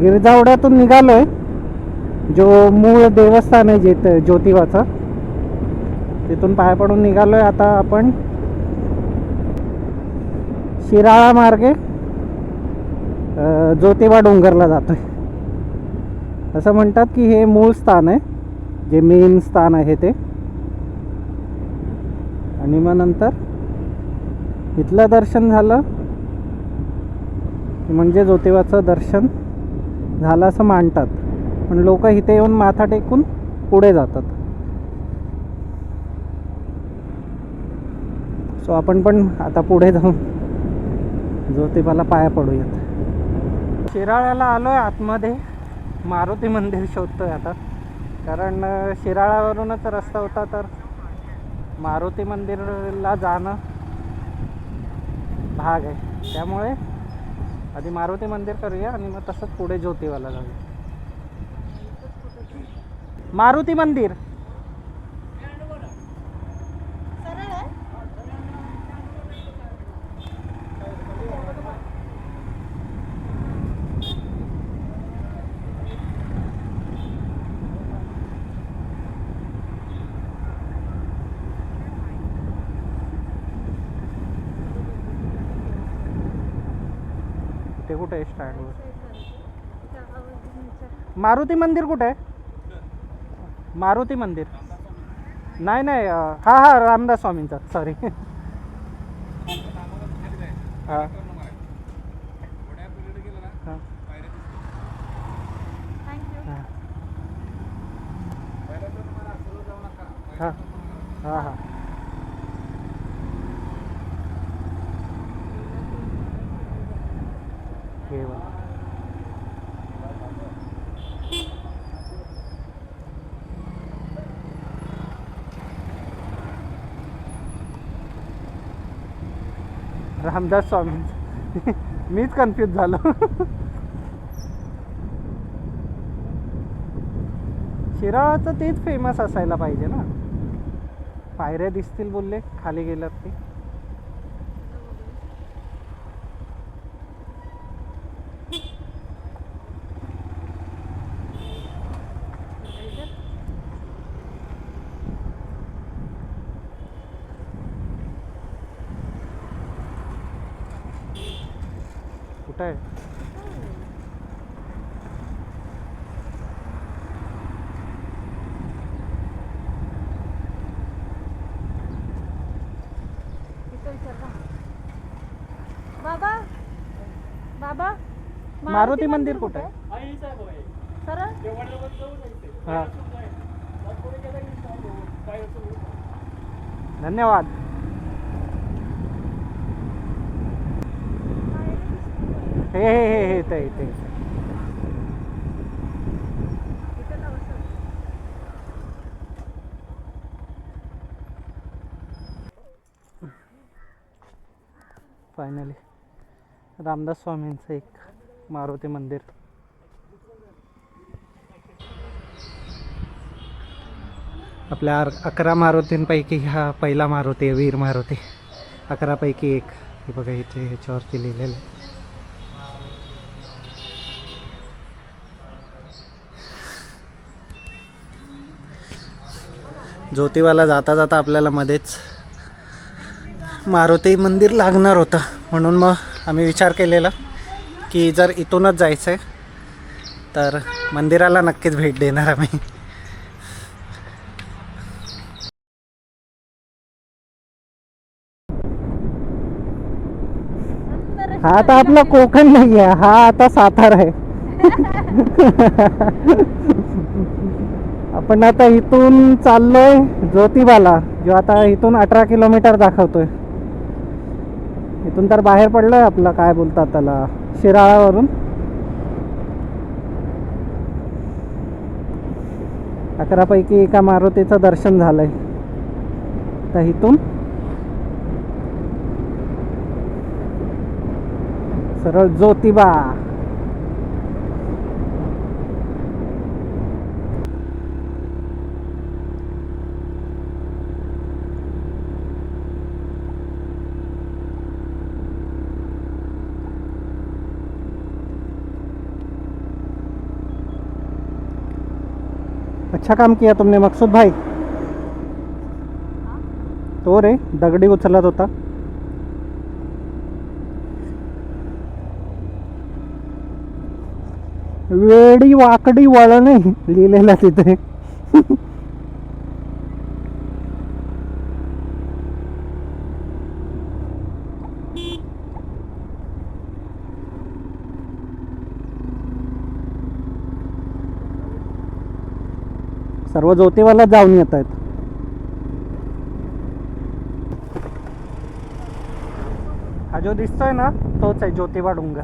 गिरजावड्यातून निघालोय. जो मूळ देवस्थान आहे जिथे ज्योतिबाचं, तिथून पाय पडून निघालोय. आता आपण शिराळा मार्गे ज्योतिबा डोंगरला जातोय. असं म्हणतात की हे मूळ स्थान आहे, जे मेन स्थान आहे ते. आणि मग नंतर इथलं दर्शन झालं म्हणजे ज्योतिबाचं दर्शन झालं असं मानतात. पण लोक इथे येऊन माथा टेकून पुढे जातात. सो आपण पण आता पुढे जाऊन ज्योतिबाला पाया पडूयात. शिराळ्याला आलोय. आतमध्ये मारुती मंदिर शोधतोय आता, कारण शिराळ्यावरूनच रस्ता होता, तर मारुती मंदिरला जाणं भाग आहे. त्यामुळे आधी मारुती मंदिर करूया आणि मग तसंच पुढे ज्योतिबाला जाऊया. मारुती मंदिर ते कुठे आहे स्टँडवर? मारुती मंदिर कुठे आहे? मारुती मंदिर नाही नाही, हां हां, रामदास स्वामींचा, सॉरी. हां हां हां हां. हे बघ, रामदास स्वामींचं. मीच कन्फ्यूज झालो. शिराळाचं तेच फेमस असायला पाहिजे ना. पायऱ्या दिसतील बोलले खाली गेलात ते. कुठं आहे? बाबा बाबा मारुती मंदिर कुठे आहे? हां, धन्यवाद. हे ते इथे. फायनली रामदास स्वामींचं एक मारुती मंदिर. आपल्या 11 मारुतींपैकी हा पहिला मारुती आहे, वीर मारुती. 11पैकी एक. हे बघा इथे ह्याच्यावरती लिहिलेलं आहे. ज्योतिबाला जाता जाता आपल्याला मध्येच मारुती मंदिर लागणार होतं, म्हणून मग आम्ही विचार केलेला की जर इथूनच जायचं आहे तर मंदिराला नक्कीच भेट देणार आम्ही. हा आता आपला कोकण नाही आहे, हा आता सातारा आहे. आपण आता इथून चाललोय ज्योतिबाला, जो आता इथून 18 किलोमीटर दाखवतोय. इथून तर बाहेर पडलोय आपलं, काय बोलतात त्याला, शिराळावरून. 11पैकी एका मारुतीचं दर्शन झालंय. तर इथून सरळ ज्योतिबा. अच्छा काम किया तुमने मकसूद भाई. तो रे दगडी उचलत होता. वेडी वाकडी वळण आहे लिहिलेलं तिथे. सर्व ज्योतिबाला जाऊन येत आहेत. हा जो दिसतोय ना तोच आहे ज्योतिबा डोंगर.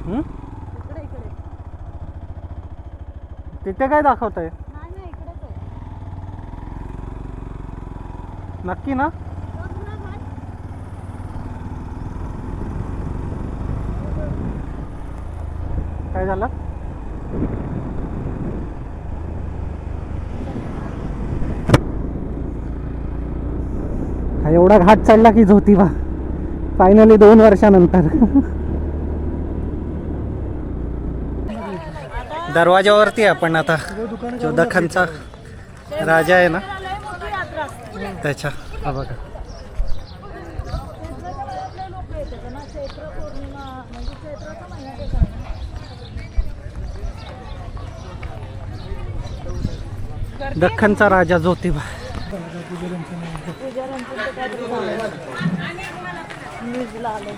इकडे इकडे. तिथे काय दाखवतंय नाही नाही इकडेच आहे. नक्की ना. बघ ना घाट. काय झालं. हा एवढा घाट चढला की ज्योतिबा फायनली 2 वर्षानंतर. दरवाजावरती आपण आता जो दख्खनचा राजा आहे ना लय मोठी यात्रा असते. त्याच्या हा बघा. लोक येतात ना चैत्र पौर्णिमा म्हणजे चैत्राचा महिन्यात येतात. दख्खनचा राजा ज्योतिबा. पुजाऱ्यांचं ते काहीतरी झालं. न्यूजला आलं.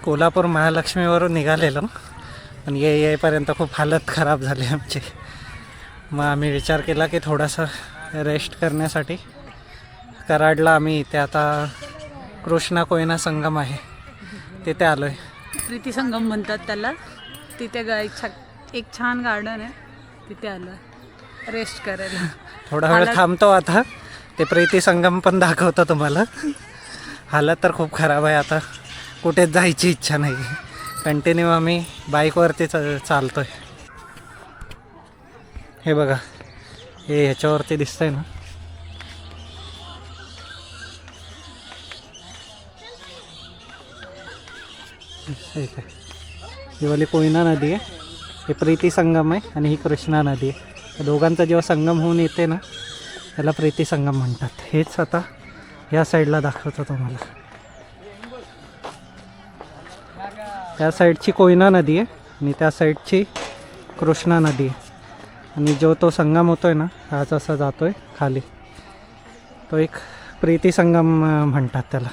कोल्हापूर महालक्ष्मीवरून निघालेलो पण येईपर्यंत खूप हालत खराब झाली आमची. मग आम्ही विचार केला की थोडासा रेस्ट करण्यासाठी कराडला आम्ही इथे आता कृष्णा कोयना संगम आहे तिथे आलो आहे. प्रीती संगम म्हणतात त्याला. तिथे एक छान गार्डन आहे. तिथे आलं रेस्ट करायला. थोडा वेळ थांबतो आता. ते प्रीती संगम पण दाखवतो तुम्हाला. हालत तर खूप खराब आहे आता. कुठेच जायची इच्छा नाही. कंटिन्यू आम्ही बाईकवरती चालतोय. हे बघा हे ह्याच्यावरती दिसतंय ना. ही वाली कोयना नदी आहे. हे प्रीती संगम आहे आणि ही कृष्णा नदी आहे. या दोघांचा जेव्हा संगम होऊन येते ना त्याला प्रीती संगम म्हणतात. हेच आता या साईडला दाखवतो तुम्हाला. त्या साईडची कोयना नदी आहे आणि त्या साईडची कृष्णा नदी आहे. आणि जो तो संगम होतो आहे ना हाच असा जातो आहे खाली. तो एक प्रीती संगम म्हणतात त्याला.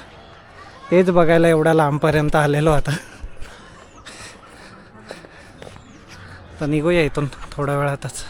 तेच बघायला एवढ्या लांबपर्यंत आलेलो आता. तर निघूया इथून थोड्या वेळातच.